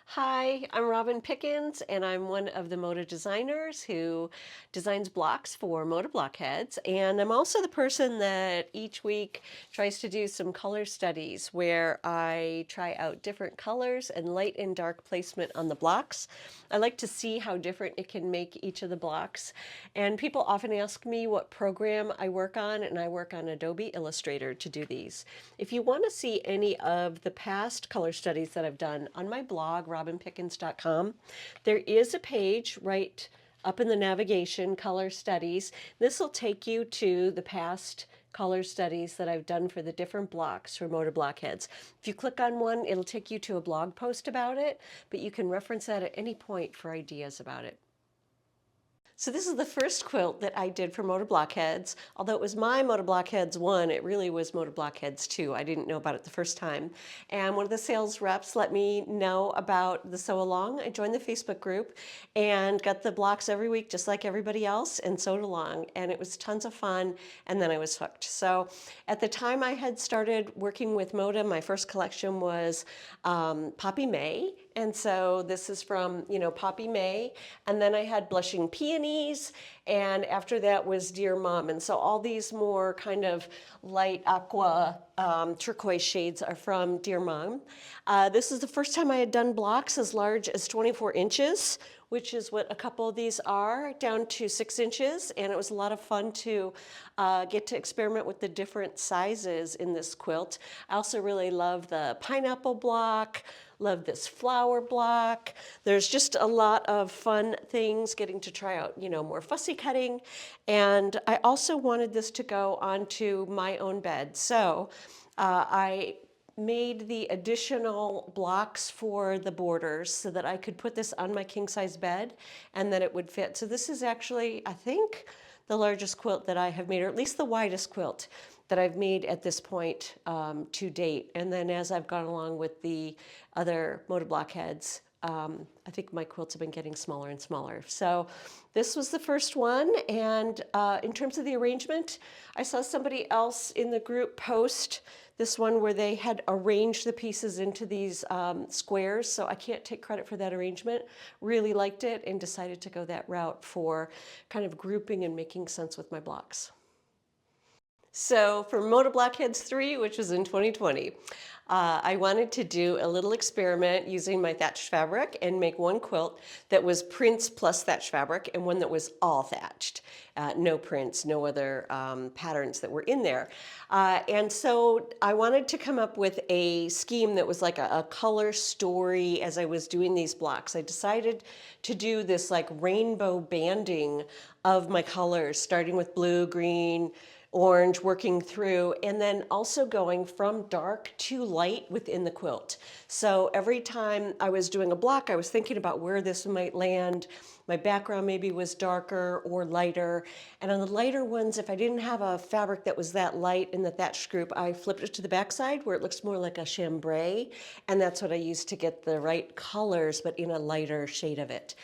Hi, I'm Robin Pickens, and I'm one of the Moda designers who designs blocks for Moda Blockheads. And I'm also the person that each week tries to do some color studies where I try out different colors and light and dark placement on the blocks. I like to see how different it can make each of the blocks. And people often ask me what program I work on, and I work on Adobe Illustrator to do these. If you want to see any of the past color studies that I've done on my blog, robinpickens.com, there is a page right up in the navigation, color studies. This will take you to the past color studies that I've done for the different blocks for Moda Blockheads. If you click on one, it'll take you to a blog post about it, but you can reference that at any point for ideas about it. So this is the first quilt that I did for Moda Blockheads. Although it was my Moda Blockheads 1, it really was Moda Blockheads 2. I didn't know about it the first time. And one of the sales reps let me know about the sew along. I joined the Facebook group and got the blocks every week just like everybody else and sewed along. And it was tons of fun, and then I was hooked. So at the time I had started working with Moda, my first collection was Poppy May. And so this is from, Poppy May. And then I had Blushing Peonies. And after that was Dear Mom. And so all these more kind of light aqua turquoise shades are from Dear Mom. This is the first time I had done blocks as large as 24 inches, which is what a couple of these are, down to 6 inches. And it was a lot of fun to get to experiment with the different sizes in this quilt. I also really love the pineapple block, love this flower block. There's just a lot of fun things getting to try out, more fussy cutting. And I also wanted this to go onto my own bed. So I made the additional blocks for the borders so that I could put this on my king size bed and that it would fit. So this is actually, I think, the largest quilt that I have made, or at least the widest quilt that I've made at this point to date. And then as I've gone along with the other Moda Blockheads, I think my quilts have been getting smaller and smaller. So this was the first one. And in terms of the arrangement, I saw somebody else in the group post this one where they had arranged the pieces into these squares. So I can't take credit for that arrangement. Really liked it and decided to go that route for kind of grouping and making sense with my blocks. So for Moda Blockheads 3, which was in 2020, I wanted to do a little experiment using my thatched fabric and make one quilt that was prints plus thatched fabric and one that was all thatched. No prints, no other patterns that were in there. And so I wanted to come up with a scheme that was like a color story as I was doing these blocks. I decided to do this like rainbow banding of my colors, starting with blue, green, orange, working through, and then also going from dark to light within the quilt. So every time I was doing a block, I was thinking about where this might land. My background maybe was darker or lighter. And on the lighter ones, if I didn't have a fabric that was that light in the thatched group, I flipped it to the backside where it looks more like a chambray. And that's what I used to get the right colors, but in a lighter shade of it.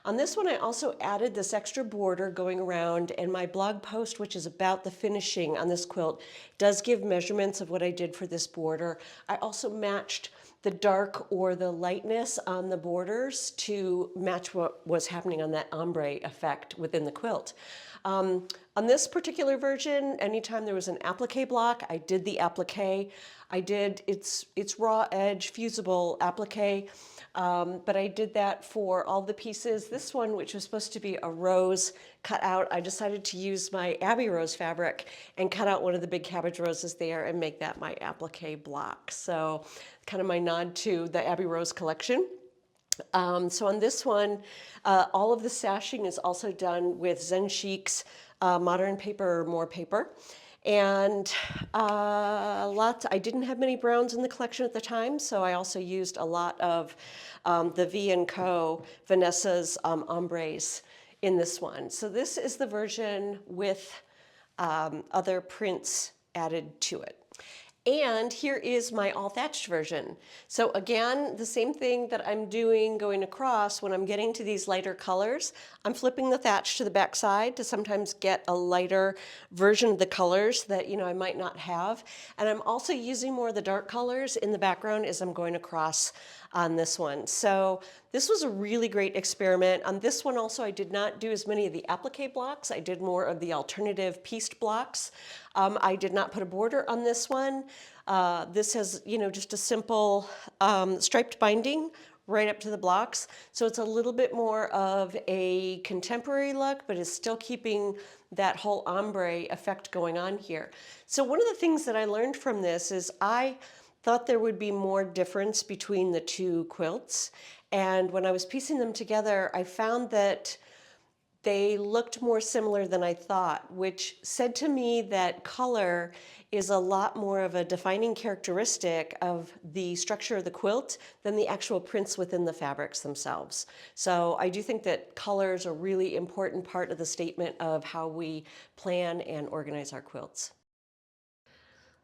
On this one, I also added this extra border going around, and my blog post, which is about the finishing on this quilt, does give measurements of what I did for this border. I also matched the dark or the lightness on the borders to match what was happening on that ombre effect within the quilt. On this particular version, anytime there was an applique block, I did the applique. I did its raw edge fusible applique. But I did that for all the pieces. This one, which was supposed to be a rose cut out, I decided to use my Abbey Rose fabric and cut out one of the big cabbage roses there and make that my applique block. So kind of my nod to the Abbey Rose collection. So on this one, all of the sashing is also done with Zen Chic's Modern Paper or More Paper. And I didn't have many browns in the collection at the time, so I also used a lot of the V&Co Vanessa's ombres in this one. So this is the version with other prints added to it. And here is my all thatched version. So again, the same thing that I'm doing going across when I'm getting to these lighter colors, I'm flipping the thatch to the back side to sometimes get a lighter version of the colors that, I might not have. And I'm also using more of the dark colors in the background as I'm going across on this one. So this was a really great experiment. On this one also, I did not do as many of the applique blocks. I did more of the alternative pieced blocks. I did not put a border on this one. This has, just a simple striped binding right up to the blocks. So it's a little bit more of a contemporary look, but is still keeping that whole ombre effect going on here. So one of the things that I learned from this is I thought there would be more difference between the two quilts. And when I was piecing them together, I found that they looked more similar than I thought, which said to me that color is a lot more of a defining characteristic of the structure of the quilt than the actual prints within the fabrics themselves. So I do think that color is a really important part of the statement of how we plan and organize our quilts.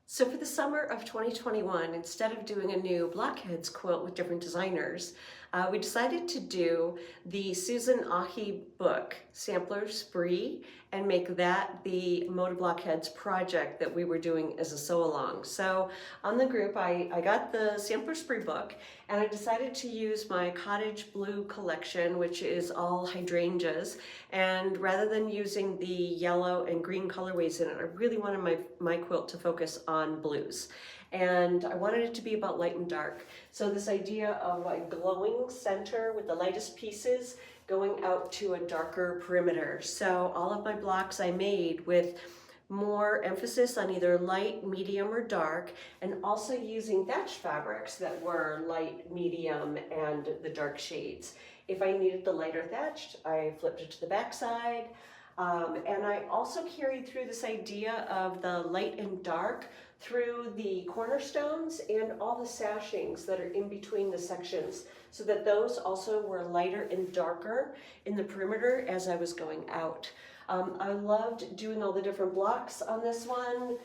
So for the summer of 2021, instead of doing a new Blockheads quilt with different designers, we decided to do the Susan Ahi book, Sampler Spree, and make that the Moda Blockheads project that we were doing as a sew-along. So on the group, I got the Sampler Spree book, and I decided to use my Cottage Blue collection, which is all hydrangeas, and rather than using the yellow and green colorways in it, I really wanted my quilt to focus on blues. And I wanted it to be about light and dark. So this idea of a glowing center with the lightest pieces going out to a darker perimeter. So all of my blocks I made with more emphasis on either light, medium, or dark, and also using thatched fabrics that were light, medium, and the dark shades. If I needed the lighter thatched, I flipped it to the back side. And I also carried through this idea of the light and dark through the cornerstones and all the sashings that are in between the sections, so that those also were lighter and darker in the perimeter as I was going out. I loved doing all the different blocks on this one,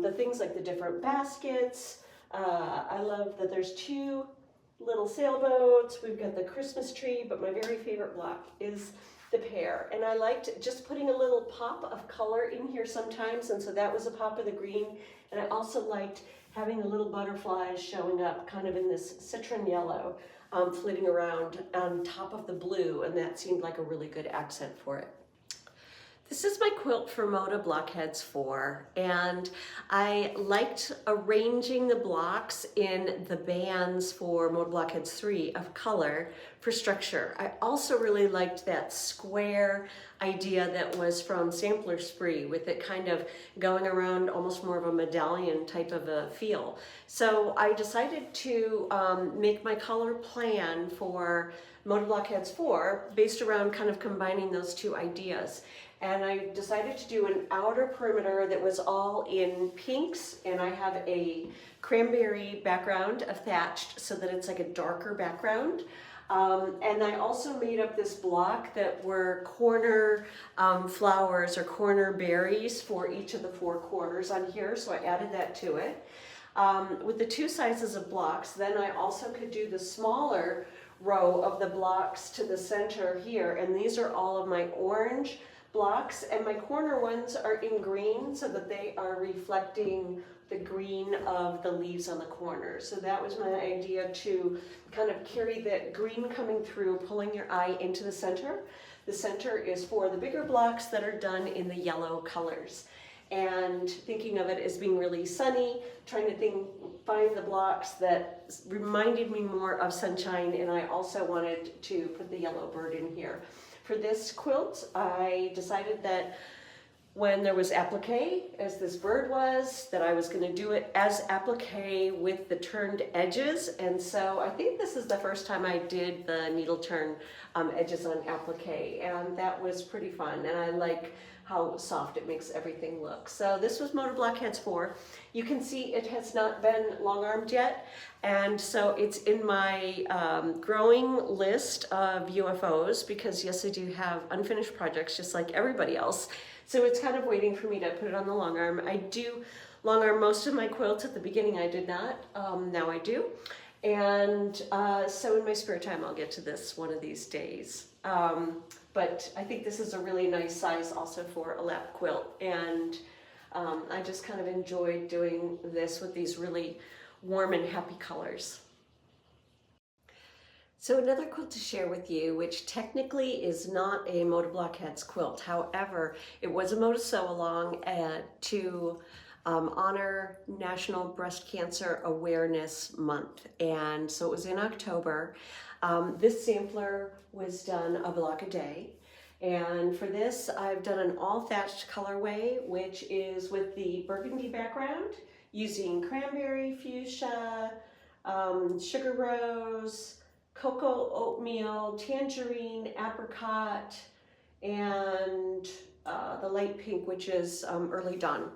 the things like the different baskets. I love that there's two little sailboats. We've got the Christmas tree, but my very favorite block is the pear. And I liked just putting a little pop of color in here sometimes, and so that was a pop of the green. And I also liked having the little butterflies showing up kind of in this citron yellow, flitting around on top of the blue, and that seemed like a really good accent for it. This is my quilt for Moda Blockheads 4, and I liked arranging the blocks in the bands for Moda Blockheads 3 of color for structure. I also really liked that square idea that was from Sampler Spree, with it kind of going around almost more of a medallion type of a feel. So I decided to make my color plan for Moda Blockheads 4 based around kind of combining those two ideas. And I decided to do an outer perimeter that was all in pinks, and I have a cranberry background of thatched so that it's like a darker background. And I also made up this block that were corner flowers or corner berries for each of the four corners on here, so I added that to it. With the two sizes of blocks, then I also could do the smaller row of the blocks to the center here, and these are all of my orange blocks, and my corner ones are in green so that they are reflecting the green of the leaves on the corner. So that was my idea, to kind of carry that green coming through, pulling your eye into the center. The center is for the bigger blocks that are done in the yellow colors. And thinking of it as being really sunny, trying to find the blocks that reminded me more of sunshine, and I also wanted to put the yellow bird in here. For this quilt, I decided that when there was applique, as this bird was, that I was going to do it as applique with the turned edges. And so I think this is the first time I did the needle turn edges on applique, and that was pretty fun. And I like how soft it makes everything look. So this was Moda Blockheads 4. You can see it has not been long-armed yet, and so it's in my growing list of UFOs, because yes, I do have unfinished projects just like everybody else. So it's kind of waiting for me to put it on the long arm. I do long arm most of my quilts. At the beginning I did not, now I do. And so in my spare time I'll get to this one of these days. But I think this is a really nice size also for a lap quilt, and I just kind of enjoyed doing this with these really warm and happy colors. So another quilt to share with you, which technically is not a Moda Blockheads quilt. However, it was a Moda Sew Along to honor National Breast Cancer Awareness Month. And so it was in October. This sampler was done a block a day. And for this, I've done an all thatched colorway, which is with the burgundy background, using cranberry, fuchsia, sugar rose, cocoa oatmeal, tangerine, apricot, and the light pink, which is early dawn.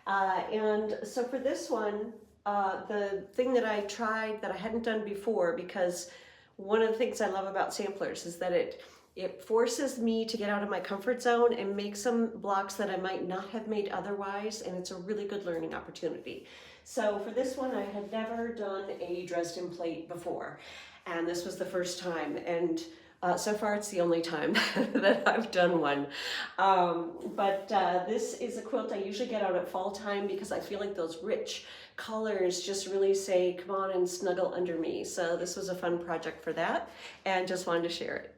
And so for this one, the thing that I tried that I hadn't done before, because one of the things I love about samplers is that it forces me to get out of my comfort zone and make some blocks that I might not have made otherwise, and it's a really good learning opportunity. So for this one, I had never done a Dresden plate before, and this was the first time, and so far it's the only time that I've done one. But this is a quilt I usually get out at fall time because I feel like those rich colors just really say, come on and snuggle under me. So this was a fun project for that, and just wanted to share it.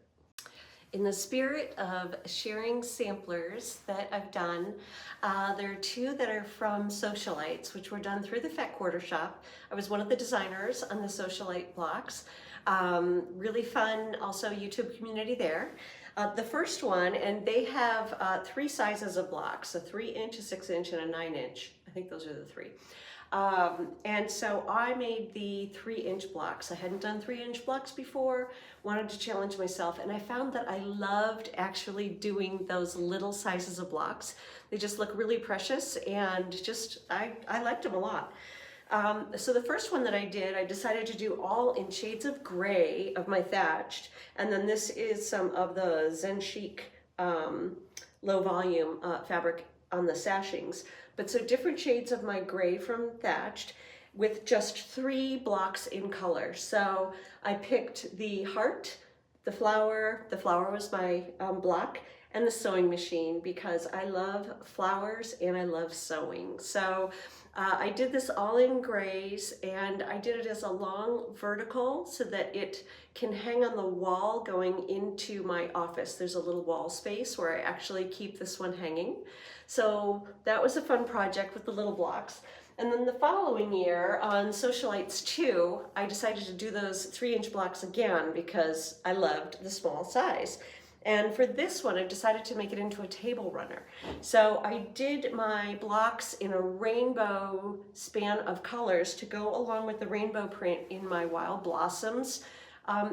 In the spirit of sharing samplers that I've done, there are two that are from Sewcialites, which were done through the Fat Quarter Shop. I was one of the designers on the Sewcialite blocks. Really fun, also YouTube community there. The first one, and they have 3 sizes of blocks, a 3-inch, a 6-inch, and a 9-inch. I think those are the 3. And so I made the 3-inch blocks. I hadn't done 3-inch blocks before, wanted to challenge myself, and I found that I loved actually doing those little sizes of blocks. They just look really precious, and just, I liked them a lot. So the first one that I did, I decided to do all in shades of gray of my Thatched, and then this is some of the Zen Chic low volume fabric on the sashings. But so different shades of my gray from Thatched with just 3 blocks in color. So I picked the heart, the flower was my block, and the sewing machine, because I love flowers and I love sewing. So I did this all in grays, and I did it as a long vertical so that it can hang on the wall going into my office. There's a little wall space where I actually keep this one hanging. So that was a fun project with the little blocks. And then the following year on Sewcialites 2, I decided to do those 3-inch blocks again because I loved the small size. And for this one, I've decided to make it into a table runner. So I did my blocks in a rainbow span of colors to go along with the rainbow print in my Wild Blossoms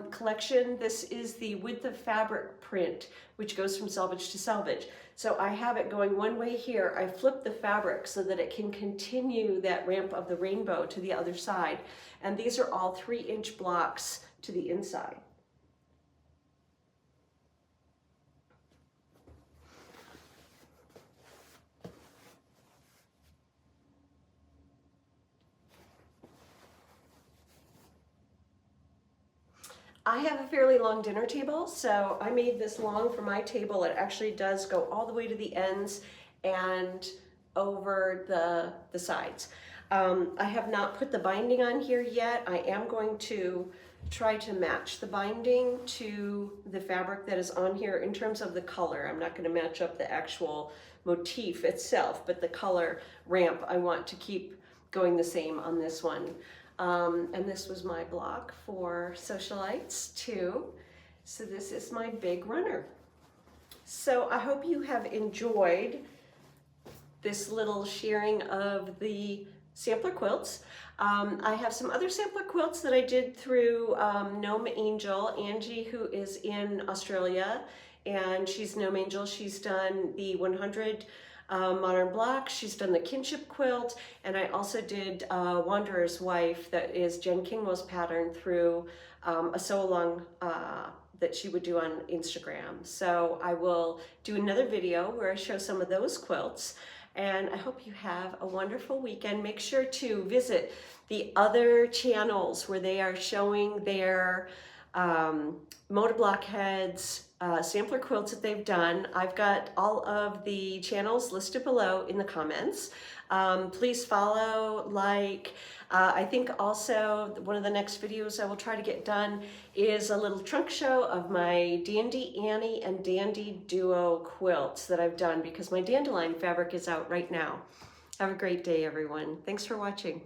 collection. This is the Width of Fabric print, which goes from selvage to selvage. So I have it going one way here. I flip the fabric so that it can continue that ramp of the rainbow to the other side. And these are all 3-inch blocks to the inside. I have a fairly long dinner table, so I made this long for my table. It actually does go all the way to the ends and over the sides. I have not put the binding on here yet. I am going to try to match the binding to the fabric that is on here in terms of the color. I'm not going to match up the actual motif itself, but the color ramp I want to keep going the same on this one. And this was my block for Sewcialites 2. So this is my big runner. So I hope you have enjoyed this little sharing of the sampler quilts. I have some other sampler quilts that I did through Gnome Angel, Angie, who is in Australia, and she's Gnome Angel. She's done the 100 modern block. She's done the kinship quilt, and I also did Wanderer's Wife, that is Jen Kingwell's pattern, through a sew along that she would do on Instagram. So I will do another video where I show some of those quilts. and I hope you have a wonderful weekend. Make sure to visit the other channels where they are showing their Moda Blockheads sampler quilts that they've done. I've got all of the channels listed below in the comments. Please follow, like. I think also one of the next videos I will try to get done is a little trunk show of my Dandy Annie and Dandy Duo quilts that I've done, because my dandelion fabric is out right now. Have a great day, everyone. Thanks for watching.